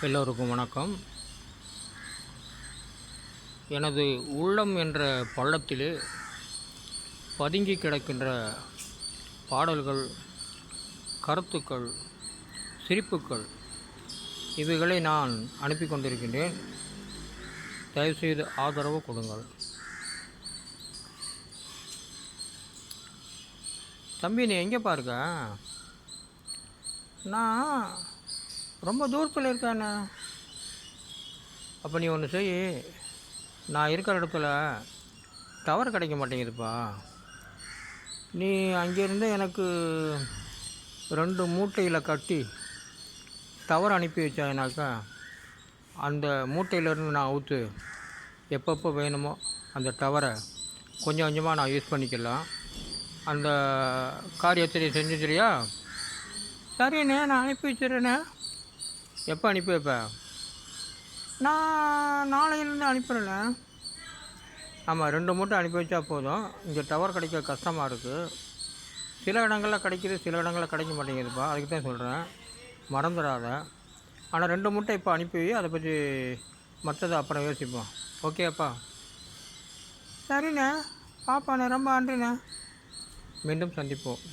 எல்லோருக்கும் வணக்கம். எனது உள்ளம் என்ற பள்ளத்திலே பதுங்கி கிடக்கின்ற பாடல்கள், கருத்துக்கள், சிரிப்புக்கள் இவைகளை நான் அனுப்பி கொண்டிருக்கின்றேன். தயவுசெய்து ஆதரவு கொடுங்கள். தம்பி, நீ எங்கேப்பா இருக்க? நான் ரொம்ப தூரத்தில் இருக்கேண்ணே. அப்போ நீ ஒன்று செய், நான் இருக்கிற இடத்துல டவர் கிடைக்க மாட்டேங்குதுப்பா. நீ அங்கேருந்து எனக்கு 2 மூட்டையில் கட்டி டவர் அனுப்பி வச்சானாக்கா, அந்த மூட்டையிலேருந்து நான் அவுத்து எப்பப்போ வேணுமோ அந்த டவரை கொஞ்சம் கொஞ்சமாக நான் யூஸ் பண்ணிக்கலாம். அந்த காரியத்தை செஞ்சுக்கிறியா? சரிண்ணே, நான் அனுப்பி வச்சிடுறேண்ணே. எப்போ அனுப்பி வைப்பேன்? நான் நாளையிலேருந்து அனுப்பிடுறேண்ணே. ஆமாம், 2 மூட்டை அனுப்பி வச்சா போதும். இங்கே டவர் கிடைக்க கஷ்டமாக இருக்குது. சில இடங்களில் கிடைக்கிது, சில இடங்களில் கிடைக்க மாட்டேங்குதுப்பா. அதுக்கு தான் சொல்கிறேன், மறந்துடாத. ஆனால் 2 மூட்டை இப்போ அனுப்பி வை, அதை பற்றி மற்றதை அப்புறம் யோசிப்போம். ஓகேப்பா? சரிண்ணே, பாப்பாண்ணே, ரொம்ப நன்றிண்ணே. மீண்டும் சந்திப்போம்.